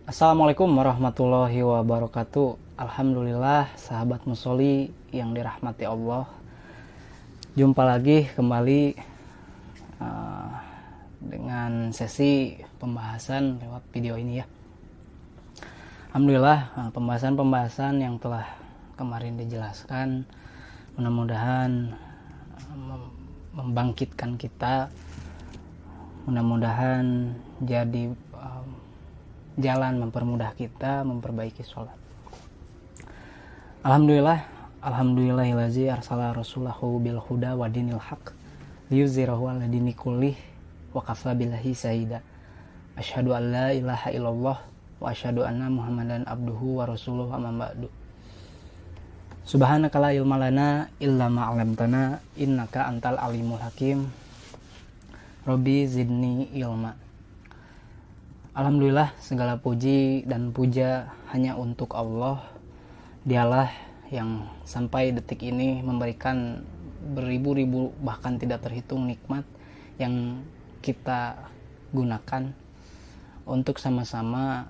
Assalamualaikum warahmatullahi wabarakatuh. Alhamdulillah sahabat musoli yang dirahmati Allah. Jumpa lagi kembali dengan sesi pembahasan lewat video ini ya. Alhamdulillah pembahasan-pembahasan yang telah kemarin dijelaskan mudah-mudahan membangkitkan kita, mudah-mudahan jadi jalan mempermudah kita memperbaiki sholat. Alhamdulillahillazi arsala rasulahu bil huda wa dinil haq liyuzhirahu 'ala dini kullih wa kafa billahi syahida. Asyhadu an la ilaha illallah wa asyhadu anna muhammadan abduhu wa rasuluhu amma ba'du. Subhanaka la ilma lana illa ma 'allamtana innaka antal alimul hakim. Rabbi zidni ilma. Alhamdulillah segala puji dan puja hanya untuk Allah. Dialah yang sampai detik ini memberikan beribu-ribu bahkan tidak terhitung nikmat yang kita gunakan untuk sama-sama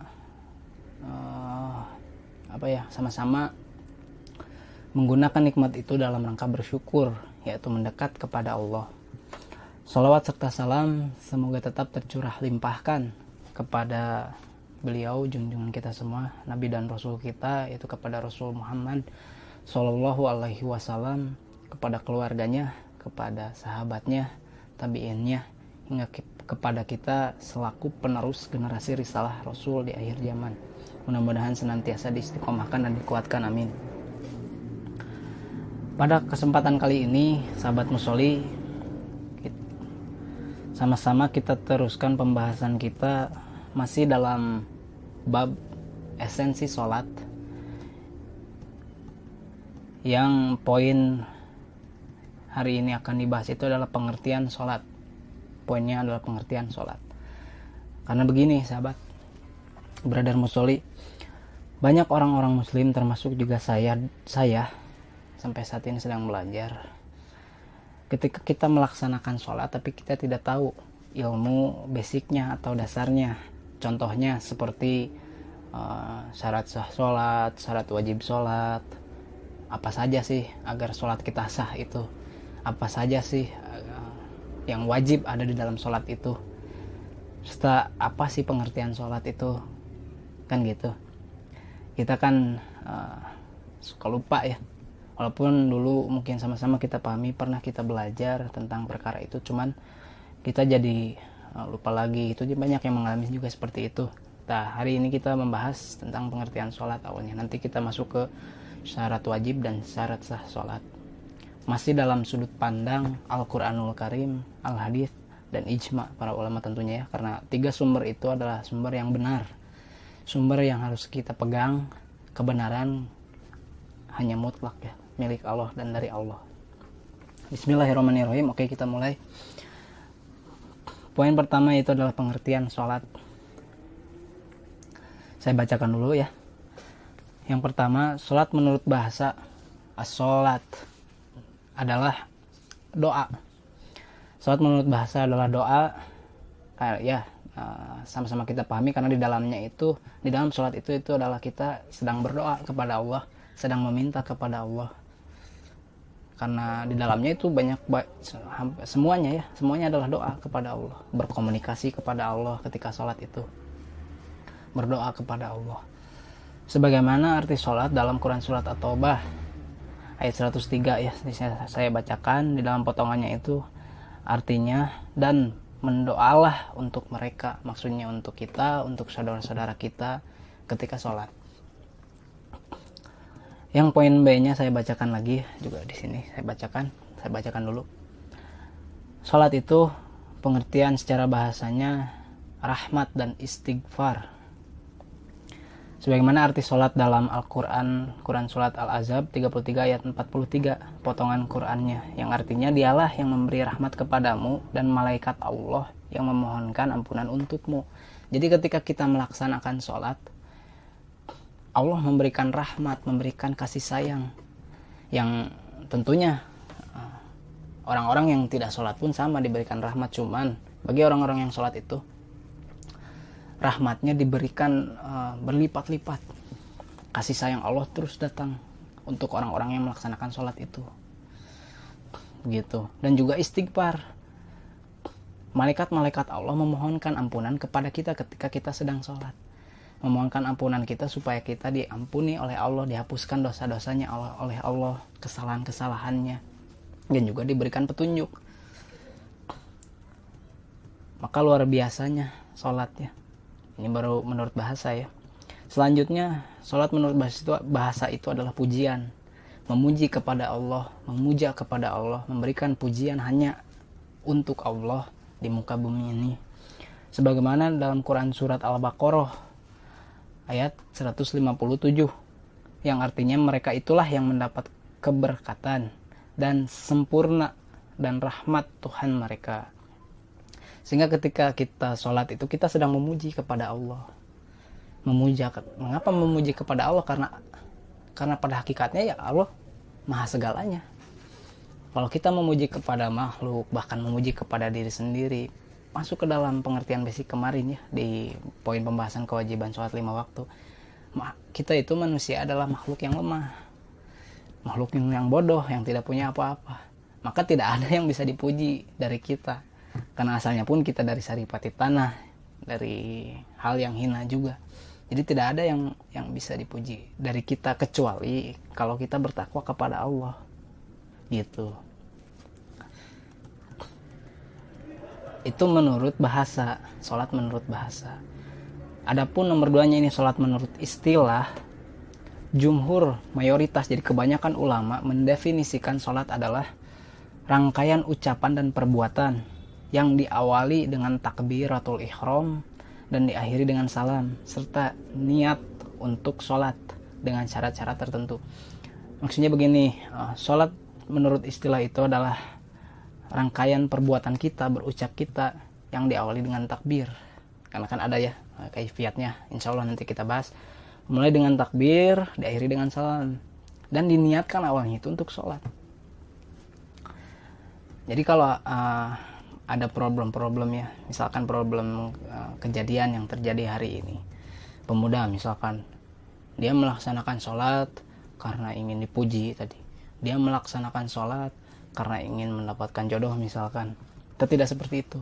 sama-sama menggunakan nikmat itu dalam rangka bersyukur, yaitu mendekat kepada Allah. Shalawat serta salam semoga tetap tercurah limpahkan kepada beliau, junjungan kita semua, Nabi dan Rasul kita, yaitu kepada Rasul Muhammad Sallallahu Alaihi Wasallam, kepada keluarganya, kepada sahabatnya, tabiinnya, hingga kepada kita selaku penerus generasi risalah Rasul di akhir zaman. Mudah-mudahan senantiasa diistiqomahkan dan dikuatkan, amin. Pada kesempatan kali ini, sahabat musoli, sama-sama kita teruskan pembahasan kita masih dalam bab esensi sholat, yang poin hari ini akan dibahas itu adalah pengertian sholat. Poinnya adalah pengertian sholat. Karena begini sahabat, brother musoli, banyak orang-orang muslim termasuk juga saya sampai saat ini sedang belajar. Ketika kita melaksanakan sholat tapi kita tidak tahu ilmu basicnya atau dasarnya, contohnya seperti syarat sah sholat, syarat wajib sholat, apa saja sih agar sholat kita sah itu, apa saja sih yang wajib ada di dalam sholat itu, serta apa sih pengertian sholat itu, kan gitu. Kita kan suka lupa ya, walaupun dulu mungkin sama-sama kita pahami, pernah kita belajar tentang perkara itu, cuman kita jadi lupa lagi. Itu banyak yang mengalami juga seperti itu. Nah, hari ini kita membahas tentang pengertian sholat awalnya. Nanti kita masuk ke syarat wajib dan syarat sah sholat. Masih dalam sudut pandang Al-Quranul Karim, Al-Hadith, dan Ijma para ulama tentunya ya. Karena 3 sumber itu adalah sumber yang benar, sumber yang harus kita pegang. Kebenaran hanya mutlak ya, milik Allah dan dari Allah. Bismillahirrahmanirrahim. Oke, kita mulai. Poin pertama itu adalah pengertian sholat. Saya bacakan dulu ya. Yang pertama, sholat menurut bahasa as-sholat adalah doa. Sholat menurut bahasa adalah doa. Sama-sama kita pahami karena di dalam sholat itu adalah kita sedang berdoa kepada Allah, sedang meminta kepada Allah. Karena di dalamnya itu semuanya adalah doa kepada Allah, berkomunikasi kepada Allah ketika sholat itu, berdoa kepada Allah. Sebagaimana arti sholat dalam Quran surat At-Taubah ayat 103 ya, saya bacakan di dalam potongannya itu artinya, dan mendoalah untuk mereka, maksudnya untuk kita, untuk saudara-saudara kita ketika sholat. Yang poin B-nya saya bacakan lagi juga di sini. Saya bacakan dulu. Salat itu pengertian secara bahasanya rahmat dan istighfar. Sebagaimana arti sholat dalam Al-Quran, Quran Surat Al-Ahzab 33 ayat 43, potongan Qurannya, yang artinya dialah yang memberi rahmat kepadamu dan malaikat Allah yang memohonkan ampunan untukmu. Jadi ketika kita melaksanakan sholat, Allah memberikan rahmat, memberikan kasih sayang, yang tentunya orang-orang yang tidak sholat pun sama diberikan rahmat. Cuman bagi orang-orang yang sholat itu, rahmatnya diberikan berlipat-lipat. Kasih sayang Allah terus datang untuk orang-orang yang melaksanakan sholat itu, gitu. Dan juga istighfar. Malaikat-malaikat Allah memohonkan ampunan kepada kita ketika kita sedang sholat, memohonkan ampunan kita supaya kita diampuni oleh Allah, dihapuskan dosa-dosanya oleh Allah, kesalahan-kesalahannya, dan juga diberikan petunjuk. Maka luar biasanya sholatnya. Ini baru menurut bahasa ya. Selanjutnya, sholat menurut bahasa itu adalah pujian. Memuji kepada Allah, memuja kepada Allah, memberikan pujian hanya untuk Allah di muka bumi ini. Sebagaimana dalam Quran Surat Al-Baqarah ayat 157, yang artinya mereka itulah yang mendapat keberkatan dan sempurna dan rahmat Tuhan mereka. Sehingga ketika kita sholat itu kita sedang memuji kepada Allah. Mengapa memuji kepada Allah? Karena pada hakikatnya ya Allah maha segalanya. Kalau kita memuji kepada makhluk, bahkan memuji kepada diri sendiri, masuk ke dalam pengertian basic kemarin ya, di poin pembahasan kewajiban sholat 5 waktu. Kita itu manusia adalah makhluk yang lemah, makhluk yang bodoh, yang tidak punya apa-apa. Maka tidak ada yang bisa dipuji dari kita. Karena asalnya pun kita dari saripati tanah, dari hal yang hina juga. Jadi tidak ada yang bisa dipuji dari kita kecuali kalau kita bertakwa kepada Allah, gitu. Itu menurut bahasa, sholat menurut bahasa. Adapun nomor 2-nya ini sholat menurut istilah, jumhur, mayoritas, jadi kebanyakan ulama mendefinisikan sholat adalah rangkaian ucapan dan perbuatan yang diawali dengan takbiratul ihram dan diakhiri dengan salam, serta niat untuk sholat dengan syarat-syarat tertentu. Maksudnya begini, sholat menurut istilah itu adalah rangkaian perbuatan kita, berucap kita yang diawali dengan takbir. Karena kan ada ya kaifiatnya, insya Allah nanti kita bahas. Mulai dengan takbir, diakhiri dengan salam, dan diniatkan awalnya itu untuk sholat. Jadi kalau ada problem-problem ya, misalkan problem kejadian yang terjadi hari ini, pemuda misalkan dia melaksanakan sholat karena ingin dipuji tadi, dia melaksanakan sholat karena ingin mendapatkan jodoh misalkan, tidak seperti itu.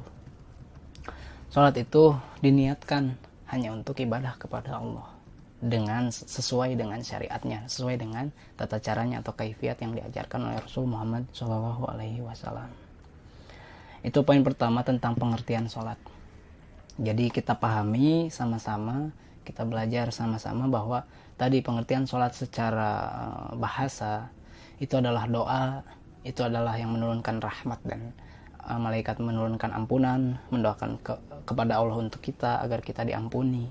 Sholat itu diniatkan hanya untuk ibadah kepada Allah, dengan sesuai dengan syariatnya, sesuai dengan tata caranya atau kaifiat yang diajarkan oleh Rasul Muhammad SAW. Itu poin pertama tentang pengertian sholat. Jadi kita pahami sama-sama, kita belajar sama-sama bahwa tadi pengertian sholat secara bahasa itu adalah doa, itu adalah yang menurunkan rahmat dan malaikat menurunkan ampunan, mendoakan kepada Allah untuk kita agar kita diampuni.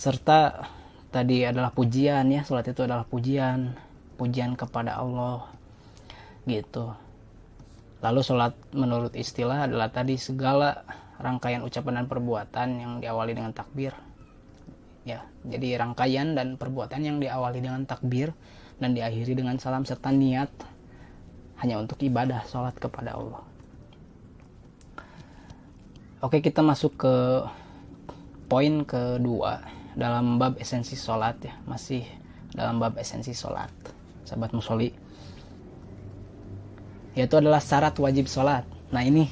Serta tadi adalah pujian ya, sholat itu adalah pujian kepada Allah, gitu. Lalu sholat menurut istilah adalah tadi segala rangkaian ucapan dan perbuatan yang diawali dengan takbir. Ya, jadi rangkaian dan perbuatan yang diawali dengan takbir dan diakhiri dengan salam serta niat hanya untuk ibadah sholat kepada Allah. Oke, kita masuk ke poin kedua dalam bab esensi sholat ya, masih dalam bab esensi sholat, sahabat musholi, yaitu adalah syarat wajib sholat. Nah ini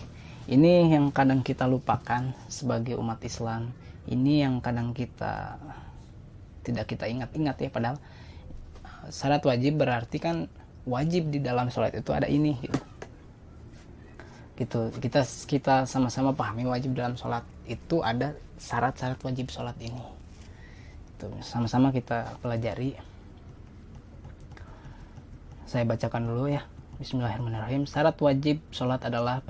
yang kadang kita lupakan sebagai umat Islam. Ini yang kadang kita tidak kita ingat-ingat ya, padahal syarat wajib berarti kan wajib di dalam sholat itu ada ini gitu. Kita sama-sama pahami wajib dalam sholat itu ada syarat-syarat wajib sholat ini. Itu sama-sama kita pelajari. Saya bacakan dulu ya. Bismillahirrahmanirrahim. Syarat wajib sholat adalah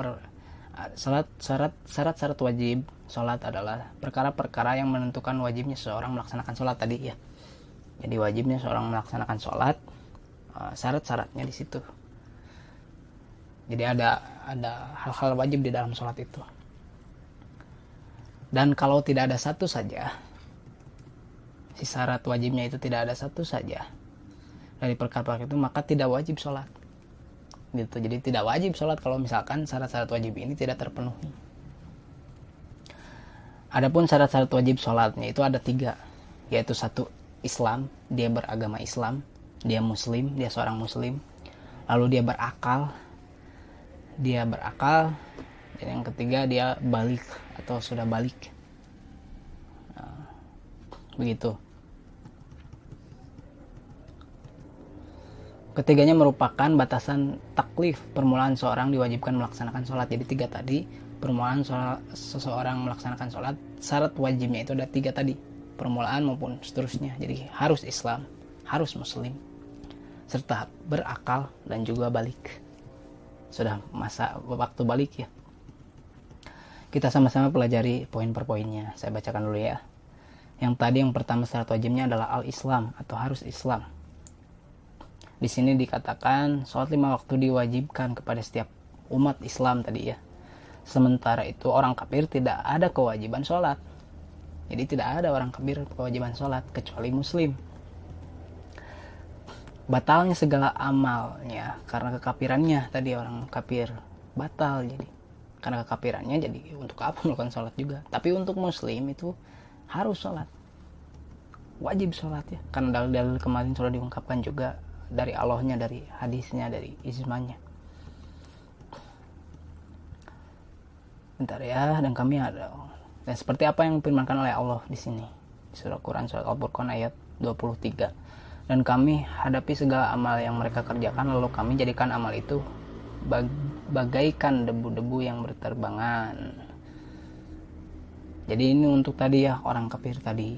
syarat wajib sholat adalah perkara-perkara yang menentukan wajibnya seseorang melaksanakan sholat tadi ya. Jadi wajibnya seorang melaksanakan sholat, syarat-syaratnya di situ. Jadi ada hal-hal wajib di dalam sholat itu. Dan kalau tidak ada satu saja, si syarat wajibnya itu tidak ada satu saja dari perkara-perkara itu, maka tidak wajib sholat. Gitu. Jadi tidak wajib sholat kalau misalkan syarat-syarat wajib ini tidak terpenuhi. Adapun syarat-syarat wajib sholatnya itu ada 3, yaitu 1, Islam, dia beragama Islam, dia muslim, dia seorang muslim. Lalu dia berakal, dan yang ketiga dia balik atau sudah balik. Nah, begitu. Ketiganya merupakan batasan taklif permulaan seorang diwajibkan melaksanakan sholat. Jadi 3 tadi, permulaan seseorang melaksanakan sholat, syarat wajibnya itu ada 3 tadi, permulaan maupun seterusnya. Jadi harus Islam, harus muslim, serta berakal dan juga balik. Sudah masa waktu balik ya. Kita sama-sama pelajari poin per poinnya. Saya bacakan dulu ya. Yang tadi yang pertama syarat wajibnya adalah al-Islam atau harus Islam. Di sini dikatakan sholat 5 waktu diwajibkan kepada setiap umat Islam tadi ya. Sementara itu orang kafir tidak ada kewajiban sholat. Jadi tidak ada orang kafir kewajiban sholat kecuali muslim. Batalnya segala amalnya karena kekafirannya tadi, orang kafir batal, jadi karena kekafirannya jadi untuk apa melakukan sholat juga. Tapi untuk muslim itu harus sholat, wajib sholat ya, karena dalil kemarin sudah diungkapkan juga dari Allahnya, dari hadisnya, dari ijmanya. Bentar ya, dan kami ada, dan seperti apa yang difirmankan oleh Allah di sini di surah Quran surat Al-Furqan ayat 23. Dan kami hadapi segala amal yang mereka kerjakan, lalu kami jadikan amal itu bagaikan debu-debu yang berterbangan. Jadi ini untuk tadi ya, orang kafir tadi,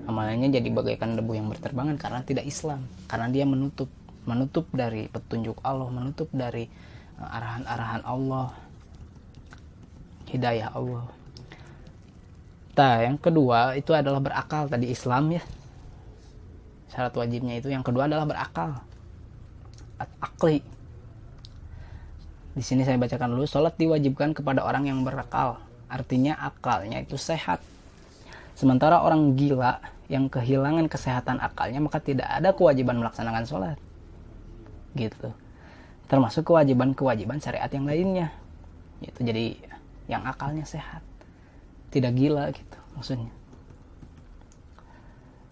amalnya jadi bagaikan debu yang berterbangan karena tidak Islam, karena dia menutup dari petunjuk Allah, menutup dari arahan-arahan Allah, hidayah Allah. Nah, yang kedua itu adalah berakal tadi, Islam ya. Syarat wajibnya itu yang kedua adalah berakal, akli. Di sini saya bacakan dulu, sholat diwajibkan kepada orang yang berakal, artinya akalnya itu sehat. Sementara orang gila yang kehilangan kesehatan akalnya, maka tidak ada kewajiban melaksanakan sholat. Gitu. Termasuk kewajiban syariat yang lainnya. Gitu. Jadi yang akalnya sehat, tidak gila gitu maksudnya.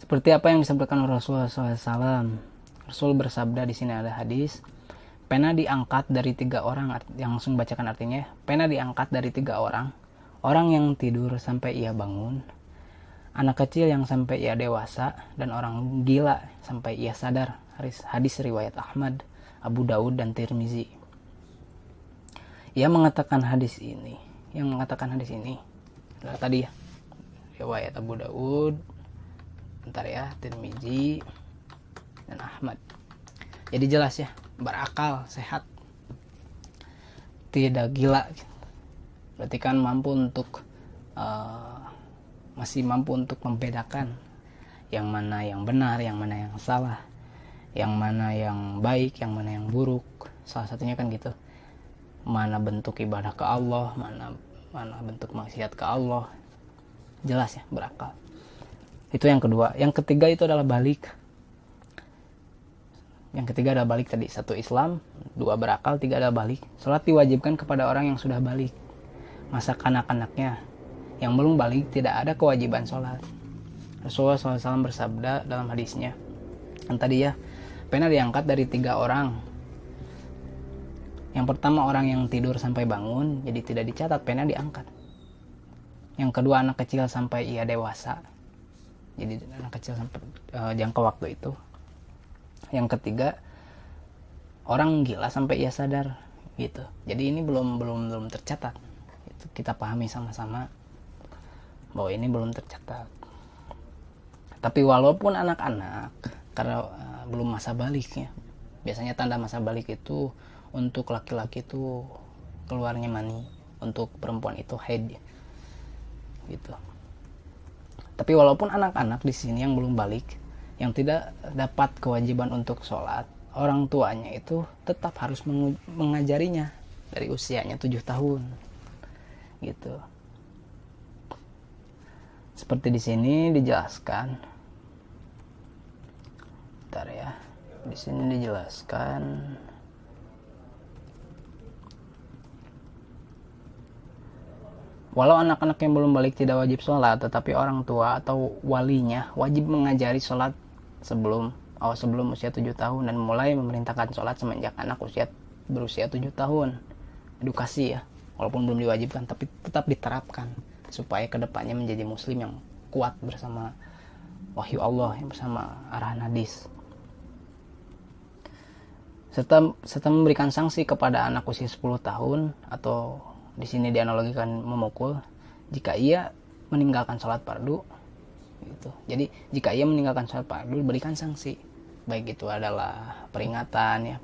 Seperti apa yang disampaikan Rasulullah SAW. Rasul bersabda, di sini ada hadis, pena diangkat dari 3 orang, yang langsung bacakan artinya. Pena diangkat dari 3 orang, orang yang tidur sampai ia bangun, anak kecil yang sampai ia dewasa, dan orang gila sampai ia sadar. Hadis riwayat Ahmad, Abu Daud, dan Tirmizi. Yang mengatakan hadis ini adalah tadi ya, riwayat Abu Daud, Tirmizi, dan Ahmad. Jadi jelas ya, berakal, sehat, tidak gila. Berarti kan masih mampu untuk membedakan yang mana yang benar, yang mana yang salah, yang mana yang baik, yang mana yang buruk. Salah satunya kan gitu, mana bentuk ibadah ke Allah, mana bentuk maksiat ke Allah. Jelas ya, berakal. Itu yang kedua. Yang ketiga itu adalah balik. Yang ketiga adalah balik tadi. 1 Islam, 2 berakal, 3 adalah balik. Sholat diwajibkan kepada orang yang sudah balik. Masa kanak-kanaknya yang belum balik tidak ada kewajiban sholat. Rasulullah SAW bersabda dalam hadisnya, yang tadi ya, pena diangkat dari 3 orang. Yang pertama orang yang tidur sampai bangun, jadi tidak dicatat, pena diangkat. Yang kedua anak kecil sampai ia dewasa, jadi anak kecil sampai jangka waktu itu. Yang ketiga orang gila sampai ia sadar, gitu. Jadi ini belum tercatat. Itu kita pahami sama-sama bahwa ini belum tercatat. Tapi walaupun anak-anak, karena belum masa baliknya, biasanya tanda masa balik itu untuk laki-laki itu keluarnya mani, untuk perempuan itu haid, gitu. Tapi walaupun anak-anak di sini yang belum balik, yang tidak dapat kewajiban untuk sholat, orang tuanya itu tetap harus mengajarinya dari usianya 7 tahun gitu. Seperti di sini dijelaskan. Bentar ya. Di sini dijelaskan. Walau anak-anak yang belum balik tidak wajib sholat, tetapi orang tua atau walinya wajib mengajari sholat sebelum usia 7 tahun dan mulai memerintahkan sholat semenjak anak berusia 7 tahun. Edukasi ya, walaupun belum diwajibkan, tapi tetap diterapkan supaya kedepannya menjadi muslim yang kuat bersama wahyu Allah, yang bersama arahan hadis. Serta memberikan sanksi kepada anak usia 10 tahun atau di sini dianalogikan memukul jika ia meninggalkan sholat fardu gitu. Jadi jika ia meninggalkan sholat fardu berikan sanksi, baik itu adalah peringatan ya,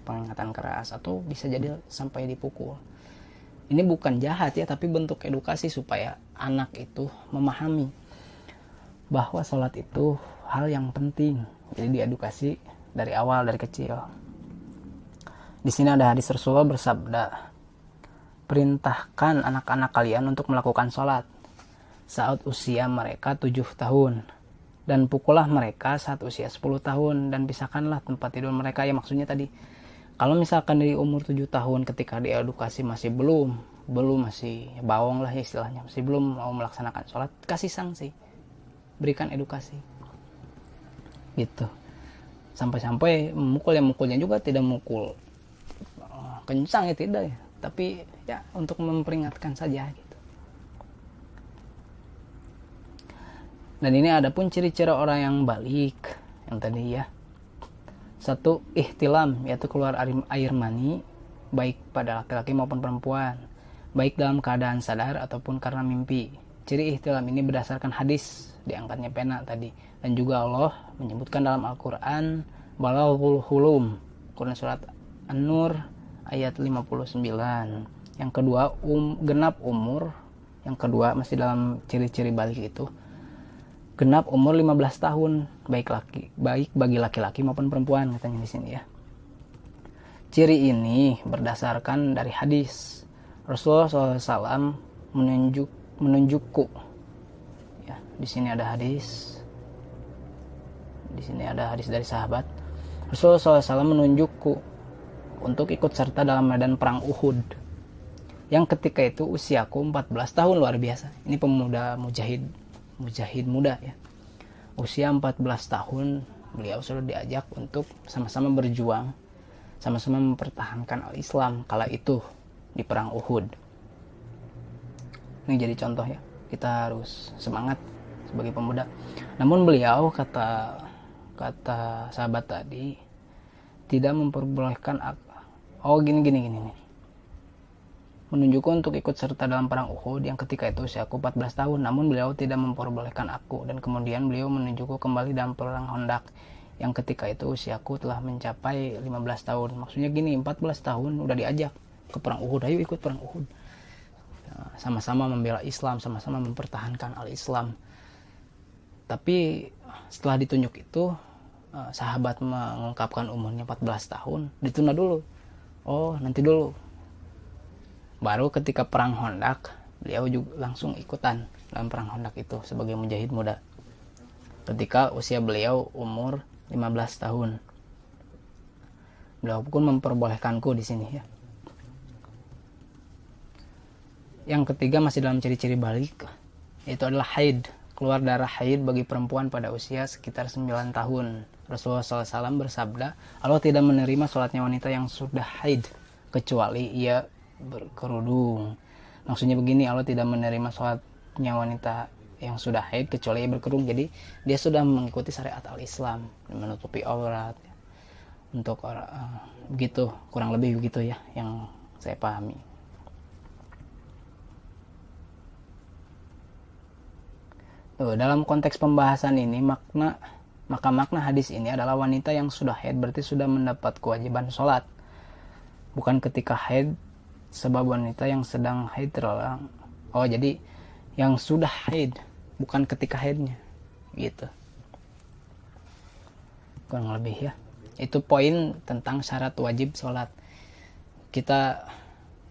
peringatan keras atau bisa jadi sampai dipukul. Ini bukan jahat ya, tapi bentuk edukasi supaya anak itu memahami bahwa sholat itu hal yang penting. Jadi diedukasi dari awal, dari kecil. Di sini ada hadis Rasulullah bersabda, perintahkan anak-anak kalian untuk melakukan sholat saat usia mereka 7 tahun dan pukullah mereka saat usia 10 tahun dan pisahkanlah tempat tidur mereka. Ya maksudnya tadi, kalau misalkan dari umur 7 tahun ketika diedukasi masih masih bawang lah istilahnya, masih belum mau melaksanakan sholat, kasih sanksi, berikan edukasi gitu. Sampai-sampai mukulnya juga tidak mukul kencang ya, tidak ya, tapi ya untuk memperingatkan saja gitu. Dan ini ada pun ciri-ciri orang yang balik yang tadi ya. 1, ihtilam, yaitu keluar air mani baik pada laki-laki maupun perempuan, baik dalam keadaan sadar ataupun karena mimpi. Ciri ihtilam ini berdasarkan hadis diangkatnya pena tadi, dan juga Allah menyebutkan dalam Al-Quran balaghul hulum, Quran surat An-Nur ayat 59. Yang kedua, genap umur. Yang kedua masih dalam ciri-ciri balik itu, genap umur 15 tahun baik bagi laki-laki maupun perempuan, katanya di sini ya. Ciri ini berdasarkan dari hadis Rasulullah SAW menunjukku. Ya, di sini ada hadis. Di sini ada hadis dari sahabat. Rasulullah SAW menunjukku untuk ikut serta dalam medan perang Uhud. Yang ketika itu usiaku 14 tahun, luar biasa. Ini pemuda mujahid muda ya. Usia 14 tahun beliau sudah diajak untuk sama-sama berjuang, sama-sama mempertahankan al-Islam kala itu di perang Uhud. Ini jadi contoh ya, kita harus semangat sebagai pemuda. Namun beliau kata sahabat tadi tidak memperbolehkan gini. Menunjukku untuk ikut serta dalam perang Uhud yang ketika itu usiaku 14 tahun, namun beliau tidak memperbolehkan aku, dan kemudian beliau menunjukku kembali dalam perang Khandaq yang ketika itu usiaku telah mencapai 15 tahun. Maksudnya gini, 14 tahun udah diajak ke perang Uhud, ayo ikut perang Uhud. Sama-sama membela Islam, sama-sama mempertahankan al-Islam. Tapi setelah ditunjuk itu, sahabat mengungkapkan umurnya 14 tahun, ditunda dulu. Nanti dulu. Baru ketika perang Khandaq, beliau juga langsung ikutan dalam perang Khandaq itu sebagai mujahid muda. Ketika usia beliau umur 15 tahun. Beliau pun memperbolehkanku di sini ya. Yang ketiga masih dalam ciri-ciri balik, yaitu adalah haid, keluar darah haid bagi perempuan pada usia sekitar 9 tahun. Rasulullah SAW bersabda, Allah tidak menerima sholatnya wanita yang sudah haid kecuali ia berkerudung. Maksudnya begini, Allah tidak menerima sholatnya wanita yang sudah haid kecuali ia berkerudung. Jadi dia sudah mengikuti syariat al-Islam, menutupi aurat. Untuk begitu, kurang lebih begitu ya yang saya pahami. Dalam konteks pembahasan ini, makna hadis ini adalah wanita yang sudah haid berarti sudah mendapat kewajiban sholat, bukan ketika haid, sebab wanita yang sedang haid terlarang. Jadi yang sudah haid, bukan ketika haidnya gitu. kurang lebih ya. Itu poin tentang syarat wajib sholat. Kita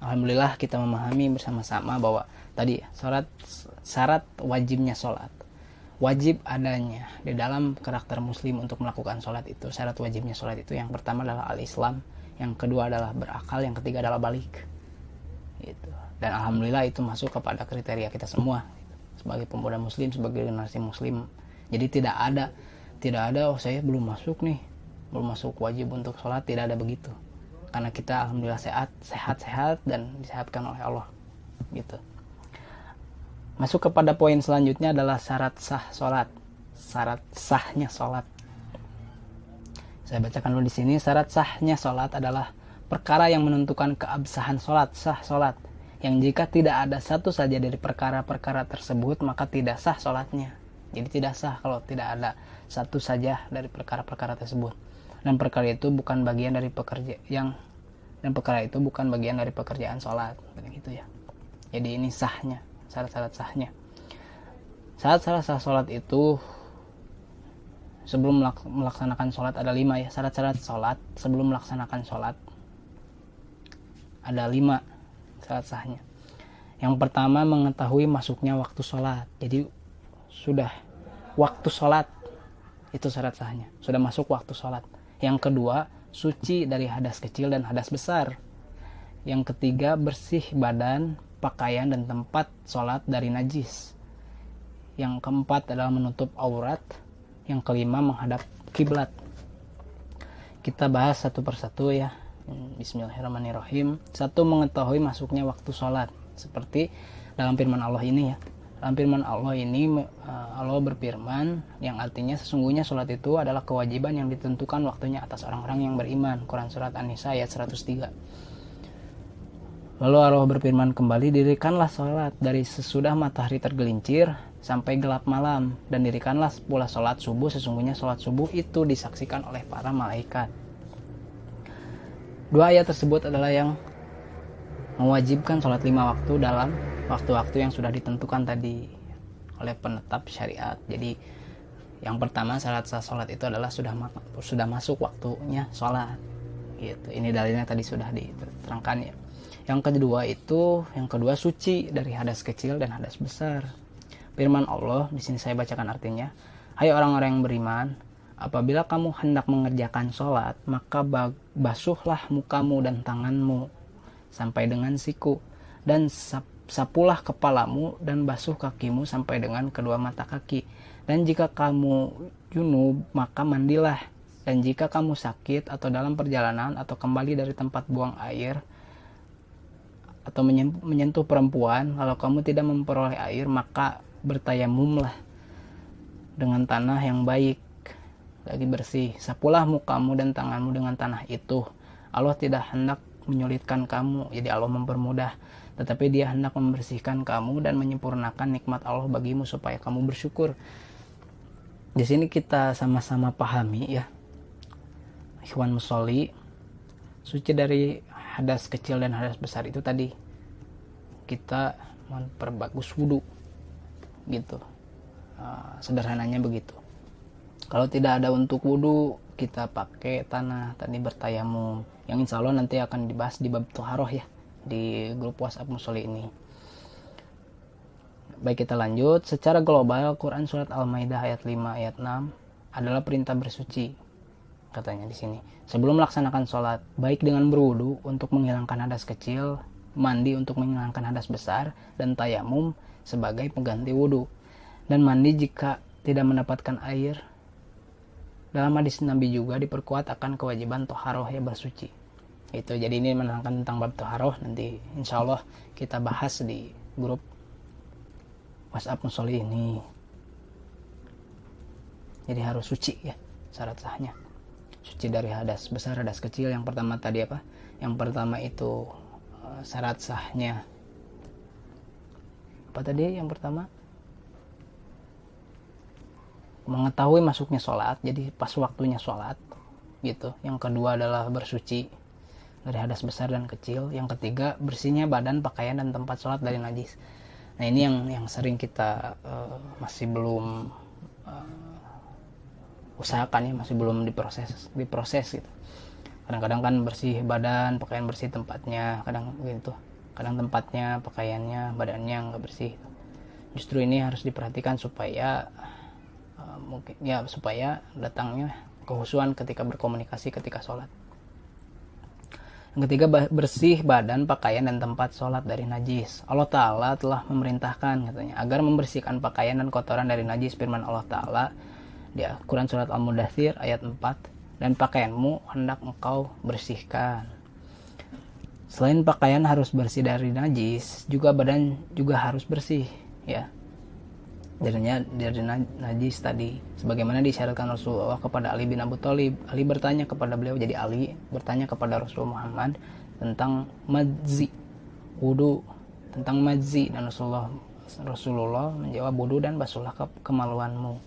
alhamdulillah kita memahami bersama-sama bahwa tadi syarat wajibnya sholat, wajib adanya di dalam karakter muslim untuk melakukan sholat itu. Syarat wajibnya sholat itu yang pertama adalah al-Islam, yang kedua adalah berakal, yang ketiga adalah balik gitu. Dan alhamdulillah itu masuk kepada kriteria kita semua sebagai pemuda muslim, sebagai generasi muslim. Jadi tidak ada oh saya belum masuk wajib untuk sholat, tidak ada begitu, karena kita alhamdulillah sehat dan disehatkan oleh Allah gitu. Masuk kepada poin selanjutnya adalah syarat sah sholat, syarat sahnya sholat. Saya bacakan dulu di sini. Syarat sahnya sholat adalah perkara yang menentukan keabsahan sholat, sah sholat, yang jika tidak ada satu saja dari perkara-perkara tersebut maka tidak sah sholatnya. Jadi tidak sah kalau tidak ada satu saja dari perkara-perkara tersebut. Dan perkara itu bukan bagian dari pekerjaan sholat, begitu ya. Jadi ini sahnya, syarat-syarat sahnya. Syarat-syarat sah sholat itu sebelum melaksanakan sholat ada 5 ya. Syarat-syarat sholat sebelum melaksanakan sholat ada 5 syarat sahnya. Yang pertama, mengetahui masuknya waktu sholat. Jadi sudah waktu sholat, itu syarat sahnya, sudah masuk waktu sholat. Yang kedua, suci dari hadas kecil dan hadas besar. Yang ketiga, bersih badan, pakaian dan tempat sholat dari najis. Yang keempat adalah menutup aurat. Yang kelima, menghadap kiblat. Kita bahas satu persatu ya. Bismillahirrahmanirrahim. Satu, mengetahui masuknya waktu sholat, seperti dalam firman Allah ini ya. Dalam firman Allah ini Allah berfirman yang artinya sesungguhnya sholat itu adalah kewajiban yang ditentukan waktunya atas orang-orang yang beriman. Quran surat An-Nisa ayat 103. Lalu Allah berfirman kembali, dirikanlah sholat dari sesudah matahari tergelincir sampai gelap malam, dan dirikanlah pula sholat subuh, sesungguhnya sholat subuh itu disaksikan oleh para malaikat. Dua ayat tersebut adalah yang mewajibkan sholat 5 waktu dalam waktu-waktu yang sudah ditentukan tadi oleh penetap syariat. Jadi yang pertama, syarat sah sholat itu adalah sudah masuk waktunya sholat gitu. Ini dalilnya tadi sudah diterangkan ya. Yang kedua suci dari hadas kecil dan hadas besar. Firman Allah di sini saya bacakan artinya, hai orang-orang yang beriman, apabila kamu hendak mengerjakan sholat, maka basuhlah mukamu dan tanganmu sampai dengan siku, dan sapulah kepalamu dan basuh kakimu sampai dengan kedua mata kaki. Dan jika kamu junub, maka mandilah. Dan jika kamu sakit atau dalam perjalanan atau kembali dari tempat buang air atau menyentuh perempuan, kalau kamu tidak memperoleh air, maka bertayamumlah dengan tanah yang baik lagi bersih. Sapulah mukamu dan tanganmu dengan tanah itu. Allah tidak hendak menyulitkan kamu, jadi Allah mempermudah, tetapi Dia hendak membersihkan kamu dan menyempurnakan nikmat Allah bagimu supaya kamu bersyukur. Di sini kita sama-sama pahami ya, ikhwan musolli, suci dari hadas kecil dan hadas besar itu tadi kita memperbagus wudu gitu. Sederhananya begitu. Kalau tidak ada untuk wudu, kita pakai tanah tadi bertayamum, yang insya Allah nanti akan dibahas di bab toharoh ya, di grup WhatsApp musolli ini. Baik, kita lanjut. Secara global, Quran surat Al-Maidah ayat 5 ayat 6 adalah perintah bersuci. Katanya di sini, sebelum melaksanakan sholat, baik dengan berwudu untuk menghilangkan hadas kecil, mandi untuk menghilangkan hadas besar, dan tayamum sebagai pengganti wudu, dan mandi jika tidak mendapatkan air. Dalam hadis Nabi juga diperkuat akan kewajiban toharoh ya, bersuci. Itu jadi ini menerangkan tentang bab toharoh, nanti insya Allah kita bahas di grup WhatsApp musolli ini. Jadi harus suci ya syarat sahnya. Suci dari hadas besar, hadas kecil. Yang pertama tadi apa? Yang pertama itu syarat sahnya apa tadi? Yang pertama mengetahui masuknya sholat, jadi pas waktunya sholat gitu. Yang kedua adalah bersuci dari hadas besar dan kecil. Yang ketiga, bersihnya badan, pakaian dan tempat sholat dari najis. Nah ini yang sering kita masih belum usahakan ya, masih belum diproses gitu. Kadang-kadang kan bersih badan, pakaian bersih tempatnya, kadang gitu, kadang tempatnya, pakaiannya, badannya nggak bersih. Justru ini harus diperhatikan supaya mungkin ya, supaya datangnya kehusuan ketika berkomunikasi ketika sholat. Yang ketiga, bersih badan, pakaian, dan tempat sholat dari najis. Allah Ta'ala telah memerintahkan katanya agar membersihkan pakaian dan kotoran dari najis. Firman Allah Ta'ala di Quran Surat Al-Mudathir ayat 4, dan pakaianmu hendak engkau bersihkan. Selain pakaian harus bersih dari najis, juga badan juga harus bersih ya, dari najis tadi, sebagaimana disyaratkan Rasulullah kepada Ali bin Abu Thalib. Ali bertanya kepada beliau, jadi Ali bertanya kepada Rasulullah Muhammad tentang madzi, wudu, tentang madzi, dan Rasulullah menjawab, wudu dan basuhlah kemaluanmu.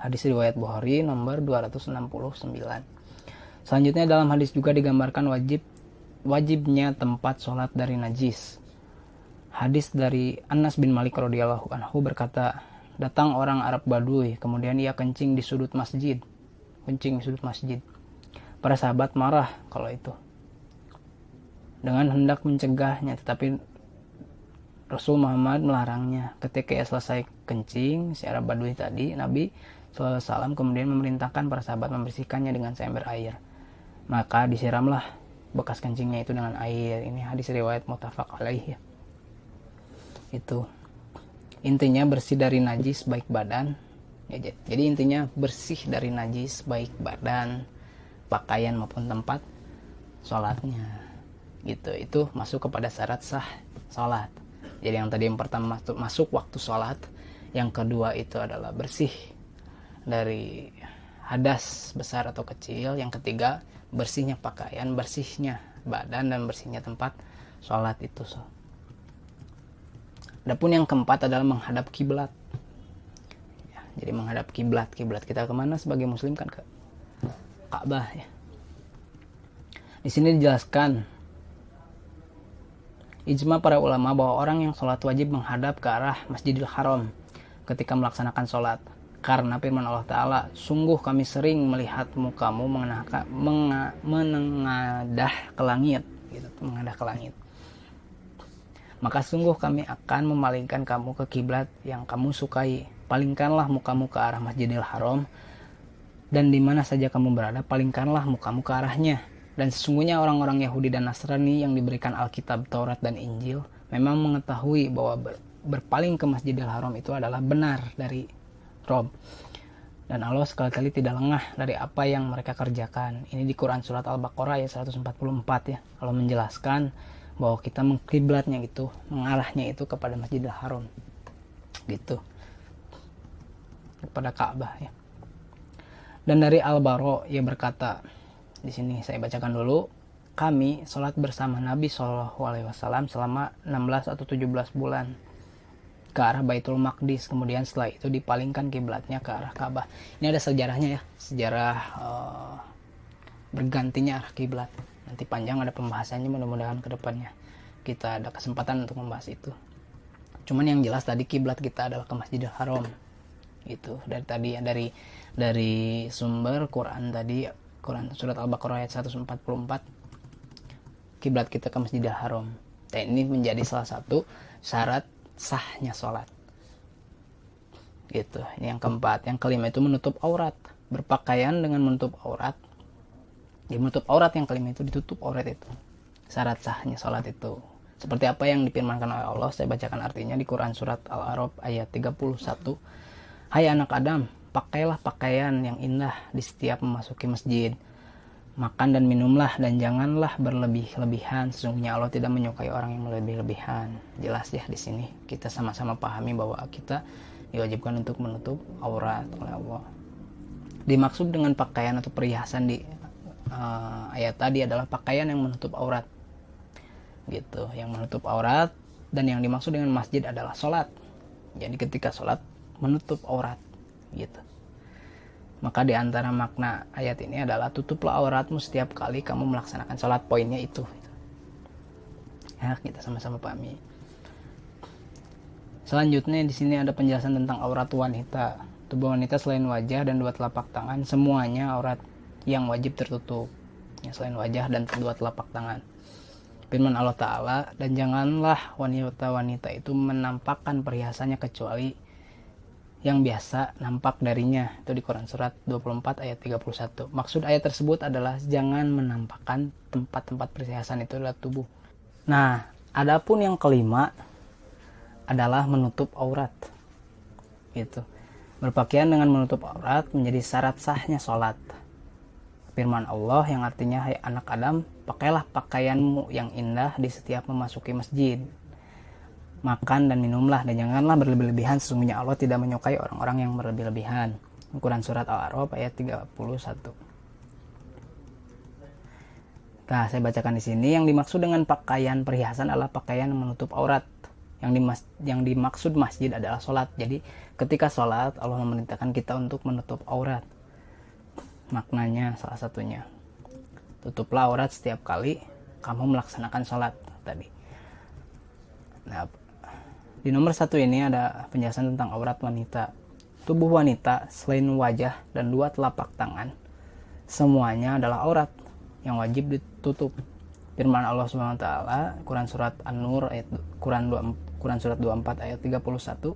Hadis riwayat Bukhari nomor 269. Selanjutnya dalam hadis juga digambarkan wajibnya tempat sholat dari najis. Hadis dari Anas bin Malik radhiyallahu anhu berkata, datang orang Arab Baduy, kemudian ia kencing di sudut masjid. Para sahabat marah kalau itu, dengan hendak mencegahnya, tetapi Rasul Muhammad melarangnya. Ketika ia selesai kencing, si Arab Baduy tadi, Nabi SAW kemudian memerintahkan para sahabat membersihkannya dengan seember air. Maka disiramlah bekas kencingnya itu dengan air. Ini hadis riwayat muttafaq alaih ya. Itu intinya bersih dari najis baik badan ya, jadi intinya bersih dari najis baik badan, pakaian maupun tempat sholatnya gitu. Itu masuk kepada syarat sah sholat. Jadi yang tadi yang pertama masuk waktu sholat, yang kedua itu adalah bersih dari hadas besar atau kecil, yang ketiga bersihnya pakaian, bersihnya badan, dan bersihnya tempat sholat itu. Adapun yang keempat adalah menghadap kiblat. Ya, jadi menghadap kiblat kita kemana sebagai muslim kan, ke Ka'bah ya. Di sini dijelaskan ijma para ulama bahwa orang yang sholat wajib menghadap ke arah Masjidil Haram ketika melaksanakan sholat, karena firman Allah Ta'ala, sungguh kami sering melihat mukamu menengadah ke langit gitu, mengadah ke langit. Maka sungguh kami akan memalingkan kamu ke kiblat yang kamu sukai. Palingkanlah mukamu ke arah Masjidil Haram, dan di mana saja kamu berada, palingkanlah mukamu ke arahnya. Dan sesungguhnya orang-orang Yahudi dan Nasrani yang diberikan Alkitab, Taurat, dan Injil memang mengetahui bahwa berpaling ke Masjidil Haram itu adalah benar dari Rob. Dan Allah sekali-kali tidak lengah dari apa yang mereka kerjakan. Ini di Quran Surat Al-Baqarah ayat 144 ya. Allah menjelaskan bahwa kita mengkiblatnya itu, mengarahnya itu kepada Masjidil Haram gitu, kepada Ka'bah ya. Dan dari Al-Bara ia berkata, di sini saya bacakan dulu, kami sholat bersama Nabi SAW selama 16 atau 17 bulan ke arah Baitul Maqdis, kemudian setelah itu dipalingkan kiblatnya ke arah Ka'bah. Ini ada sejarahnya ya, sejarah bergantinya arah kiblat. Nanti panjang ada pembahasannya, mudah-mudahan kedepannya kita ada kesempatan untuk membahas itu. Cuman yang jelas tadi kiblat kita adalah ke Masjidil Haram gitu. Dari tadi dari sumber Quran tadi, Quran surat Al-Baqarah ayat 144, kiblat kita ke Masjidil Haram. Dan ini menjadi salah satu syarat sahnya sholat gitu. Ini yang keempat. Yang kelima itu menutup aurat, berpakaian dengan menutup aurat. Menutup aurat yang kelima itu, ditutup aurat itu syarat sahnya sholat itu. Seperti apa yang difirmankan oleh Allah, saya bacakan artinya di Quran Surat Al-A'raf ayat 31. Hai anak Adam, pakailah pakaian yang indah di setiap memasuki masjid. Makan dan minumlah dan janganlah berlebih-lebihan. Sesungguhnya Allah tidak menyukai orang yang berlebih-lebihan. Jelas ya, di sini kita sama-sama pahami bahwa kita diwajibkan untuk menutup aurat oleh Allah. Dimaksud dengan pakaian atau perhiasan di ayat tadi adalah pakaian yang menutup aurat gitu, yang menutup aurat. Dan yang dimaksud dengan masjid adalah sholat. Jadi ketika sholat menutup aurat gitu. Maka di antara makna ayat ini adalah tutuplah auratmu setiap kali kamu melaksanakan sholat. Poinnya itu ya, kita sama-sama pahami. Selanjutnya di sini ada penjelasan tentang aurat wanita. Tubuh wanita selain wajah dan dua telapak tangan, semuanya aurat yang wajib tertutup. Ya, selain wajah dan dua telapak tangan. Firman Allah Ta'ala, dan janganlah wanita-wanita itu menampakkan perhiasannya kecuali yang biasa nampak darinya. Itu di Quran Surat 24 ayat 31. Maksud ayat tersebut adalah jangan menampakkan tempat-tempat perhiasan itu adalah tubuh. Nah, adapun yang kelima adalah menutup aurat. Gitu. Berpakaian dengan menutup aurat menjadi syarat sahnya sholat. Firman Allah yang artinya, hai anak Adam, pakailah pakaianmu yang indah di setiap memasuki masjid. Makan dan minumlah dan janganlah berlebih-lebihan, sesungguhnya Allah tidak menyukai orang-orang yang berlebih-lebihan. Quran Surat Al-A'raf ayat 31. Nah, saya bacakan di sini, yang dimaksud dengan pakaian perhiasan adalah pakaian menutup aurat. Yang dimaksud masjid adalah sholat. Jadi ketika sholat Allah memerintahkan kita untuk menutup aurat. Maknanya salah satunya, tutuplah aurat setiap kali kamu melaksanakan sholat tadi. Nah, di nomor 1 ini ada penjelasan tentang aurat wanita. Tubuh wanita selain wajah dan dua telapak tangan, semuanya adalah aurat yang wajib ditutup. Firman Allah Subhanahu wa taala Quran Surat An-Nur ayat Quran Surat 24 ayat 31.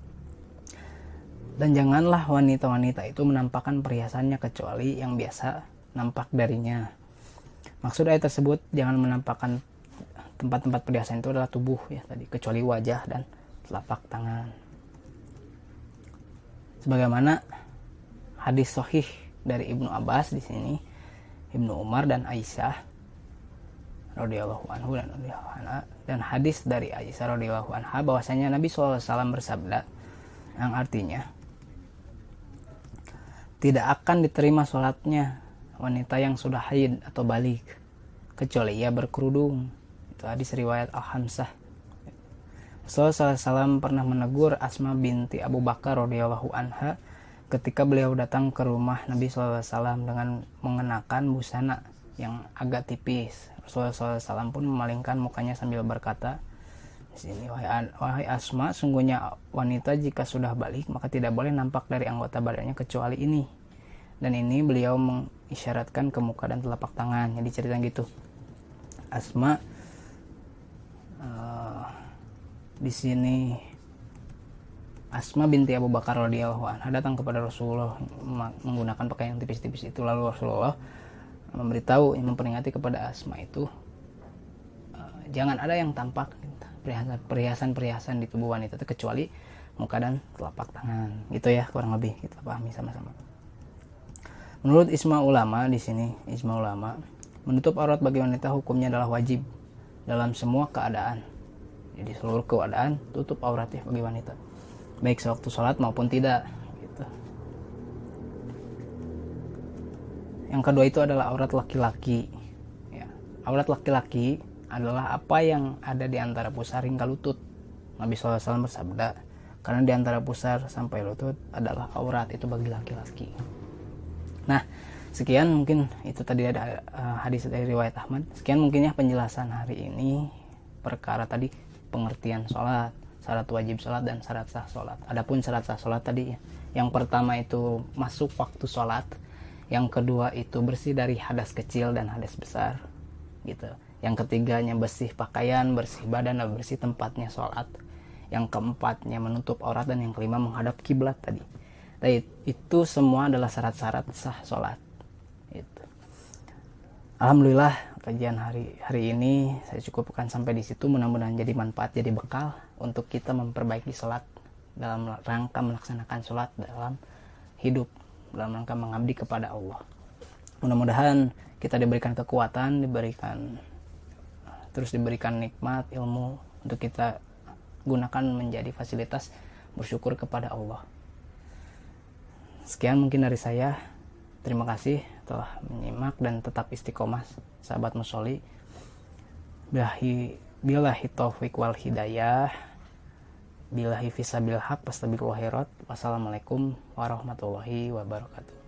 Dan janganlah wanita-wanita itu menampakkan perhiasannya kecuali yang biasa nampak darinya. Maksud ayat tersebut, jangan menampakkan tempat-tempat perhiasan itu adalah tubuh ya tadi, kecuali wajah dan telapak tangan. Sebagaimana hadis sahih dari Ibnu Abbas di sini, Ibnu Umar dan Aisyah radhiyallahu anhu dan hadis dari Aisyah radhiyallahu anha bahwasanya Nabi SAW bersabda yang artinya, tidak akan diterima sholatnya wanita yang sudah haid atau balik kecuali ia berkerudung. Itu hadis riwayat Al-Hamsah. Rasulullah SAW pernah menegur Asma binti Abu Bakar radhiyallahu anha ketika beliau datang ke rumah Nabi SAW dengan mengenakan busana yang agak tipis. Rasulullah SAW pun memalingkan mukanya sambil berkata, di sini, wahai Asma, sungguhnya wanita jika sudah balik maka tidak boleh nampak dari anggota badannya kecuali ini. Dan ini beliau mengisyaratkan ke muka dan telapak tangan. Jadi cerita gitu. Asma di sini Asma binti Abu Bakar radhiyallahu anha datang kepada Rasulullah menggunakan pakaian tipis-tipis itu. Lalu Rasulullah memberitahu, memperingati kepada Asma itu, jangan ada yang tampak perhiasan-perhiasan di tubuh wanita itu kecuali muka dan telapak tangan. Gitu ya, kurang lebih kita pahami sama-sama. Menurut ijma ulama di sini, ijma ulama, menutup aurat bagi wanita hukumnya adalah wajib dalam semua keadaan. Jadi seluruh keadaan tutup aurat ya bagi wanita, baik sewaktu sholat maupun tidak. Gitu. Yang kedua itu adalah aurat laki-laki. Ya, aurat laki-laki adalah apa yang ada di antara pusar hingga lutut. Nabi SAW bersabda, karena di antara pusar sampai lutut adalah aurat, itu bagi laki-laki. Nah, sekian mungkin itu tadi ada hadis dari riwayat Ahmad. Sekian mungkinnya penjelasan hari ini perkara tadi pengertian sholat, syarat wajib sholat dan syarat sah sholat. Adapun syarat sah sholat tadi ya, yang pertama itu masuk waktu sholat, yang kedua itu bersih dari hadas kecil dan hadas besar, gitu. Yang ketiganya bersih pakaian, bersih badan, dan bersih tempatnya sholat. Yang keempatnya menutup aurat, dan yang kelima menghadap kiblat tadi. Dan itu semua adalah syarat-syarat sah sholat. Gitu. Alhamdulillah kajian hari ini saya cukupkan sampai di situ. Mudah-mudahan jadi manfaat, jadi bekal untuk kita memperbaiki sholat dalam rangka melaksanakan sholat dalam hidup, dalam rangka mengabdi kepada Allah. Mudah-mudahan kita diberikan kekuatan, terus diberikan nikmat ilmu untuk kita gunakan menjadi fasilitas bersyukur kepada Allah. Sekian mungkin dari saya. Terima kasih telah menyimak dan tetap istiqomah sahabat musolli. Billahi taufiq wal hidayah. Billahi fisabil haq wastabiqul khairat. Wassalamualaikum warahmatullahi wabarakatuh.